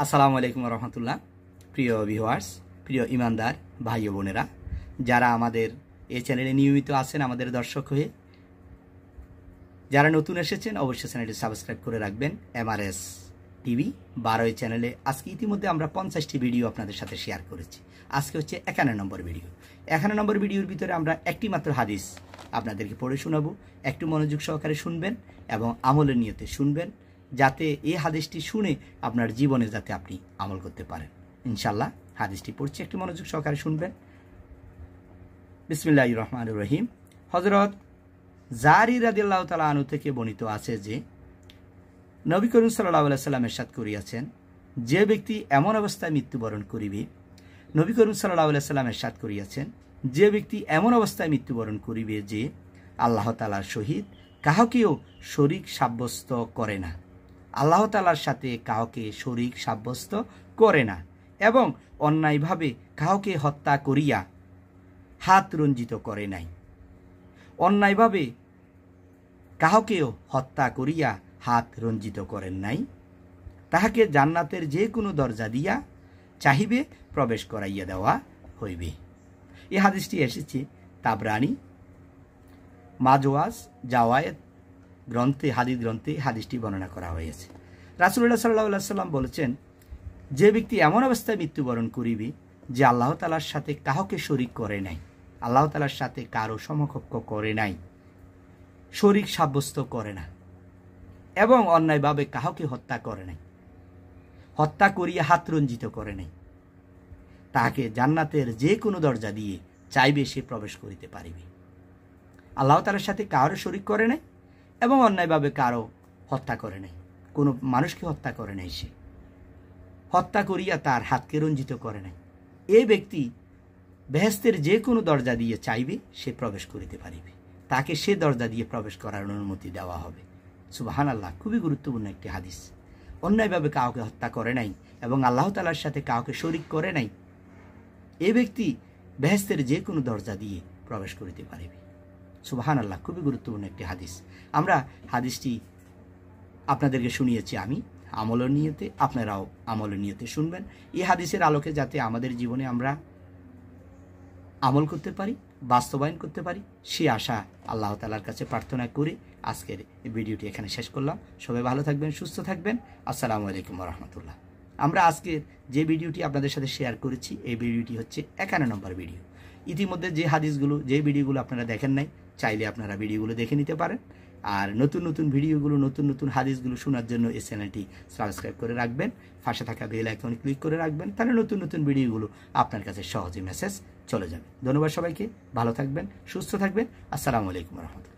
আসসালামু আলাইকুম রহমতুল্লাহ। প্রিয় ভিউয়ার্স, প্রিয় ইমানদার ভাই ও বোনেরা, যারা আমাদের এই চ্যানেলে নিয়মিত আছেন আমাদের দর্শক হয়ে, যারা নতুন এসেছেন অবশ্যই চ্যানেলটি সাবস্ক্রাইব করে রাখবেন। MRS টিভি 12 চ্যানেলে আজকে ইতিমধ্যে আমরা 50টি ভিডিও আপনাদের সাথে শেয়ার করেছি। আজকে হচ্ছে 51 নম্বর ভিডিও। 51 নম্বর ভিডিওর ভিতরে আমরা একটি মাত্র হাদিস আপনাদেরকে পড়ে শোনাবো। একটু মনোযোগ সহকারে শুনবেন এবং আমলের নিয়তে শুনবেন, যাতে এই হাদিসটি শুনে আপনার জীবনে যাতে আপনি আমল করতে পারেন। ইনশাল্লাহ হাদিসটি পড়ছি, একটু মনোযোগ সহকারে শুনবেন। বিসমিল্লাহির রহমানির রহিম। হযরত জারি রাদিয়াল্লাহু তাআলা আনহু থেকে বর্ণিত আছে যে নবী করিম সাল্লাল্লাহু আলাইহি সাল্লাম ইরশাদ করিয়াছেন, যে ব্যক্তি এমন অবস্থায় মৃত্যুবরণ করিবে, নবী করিম সাল্লাল্লাহু আলাইহি সাল্লাম ইরশাদ করিয়াছেন, যে ব্যক্তি এমন অবস্থায় মৃত্যুবরণ করিবে যে আল্লাহ তাআলার সহিত কাহাকেও শরীক সাব্যস্ত করে না, আল্লাহ তাআলার সাথে কাউকে শরীক সাব্যস্ত করে না, এবং অন্যায়ভাবে কাউকে হত্যা করিয়া হাত রঞ্জিত করে নাই, অন্যায়ভাবে কাহাকেও হত্যা করিয়া হাত রঞ্জিত করেন নাই, তাহাকে জান্নাতের যে কোনো দরজা দিয়া চাহিবে প্রবেশ করাইয়া দেওয়া হইবে। এই হাদিসটি এসেছে তাবরানি মাজওয়াজ জাওয়ায়েদ গ্রন্থে, হাদিস গ্রন্থে হাদিসটি বর্ণনা করা হয়েছে। রাসূলুল্লাহ সাল্লাল্লাহু আলাইহি সাল্লাম বলেছেন, যে ব্যক্তি এমন অবস্থায় মৃত্যুবরণ করিবে যে আল্লাহ তাআলার সাথে কাউকে শরীক করে নাই, আল্লাহ তাআলার সাথে কারো সমকক্ষ করে নাই, শরীক সাব্যস্ত করে না, এবং অন্যায়ভাবে কাউকে হত্যা করে নাই, হত্যা করিয়া হাত রঞ্জিত করে নাই, তাহাকে জান্নাতের যে কোনো দরজা দিয়ে চাইবে সে প্রবেশ করিতে পারিবে। আল্লাহ তাআলার সাথে কারো শরীক করে নাই এবং অন্যায়ভাবে কারো হত্যা করে নাই, কোনো মানুষকে হত্যা করে নাই, সে হত্যা করিয়া তার হাতকে রঞ্জিত করে নাই, এই ব্যক্তি বেহেশতের যে কোনো দরজা দিয়ে চাইবে সে প্রবেশ করিতে পারিবে, তাকে সে দরজা দিয়ে প্রবেশ করার অনুমতি দেওয়া হবে। সুবহানাল্লাহ, খুবই গুরুত্বপূর্ণ একটি হাদিস। অন্যায়ভাবে কাউকে হত্যা করে নাই এবং আল্লাহ তাআলার সাথে কাউকে শরীক করে নাই, এই ব্যক্তি বেহেশতের যে কোনো দরজা দিয়ে প্রবেশ করিতে পারিবে। সুবহানাল্লাহ, খুবই গুরুত্বপূর্ণ একটি হাদিস। আমরা হাদিসটি আপনাদেরকে শুনিয়েছি আমি আমলের নিয়তে, আপনারাও আমলের নিয়তে শুনবেন। এই হাদিসের আলোকে যাতে আমাদের জীবনে আমরা আমল করতে পারি, বাস্তবায়ন করতে পারি, সে আশা আল্লাহ তাআলার কাছে প্রার্থনা করে আজকের এই ভিডিওটি এখানে শেষ করলাম। সবাই ভালো থাকবেন, সুস্থ থাকবেন। আসসালামু আলাইকুম রহমতুল্লাহ। আমরা আজকের যে ভিডিওটি আপনাদের সাথে শেয়ার করেছি, এই ভিডিওটি হচ্ছে 51 নম্বর ভিডিও। ইতিমধ্যে যে হাদিসগুলো, যে ভিডিওগুলো আপনারা দেখেন নাই, চাইলে আপনারা ভিডিওগুলো দেখে নিতে পারেন। আর নতুন নতুন ভিডিওগুলো, নতুন নতুন হাদিসগুলো শোনার জন্য এই চ্যানেলটি সাবস্ক্রাইব করে রাখবেন, পাশে থাকা বেল আইকনে ক্লিক করে রাখবেন, তাহলে নতুন নতুন ভিডিওগুলো আপনার কাছে সহজে মেসেজ চলে যাবে। ধন্যবাদ সবাইকে, ভালো থাকবেন, সুস্থ থাকবেন। আসসালামু আলাইকুম রহমতুল্লাহ।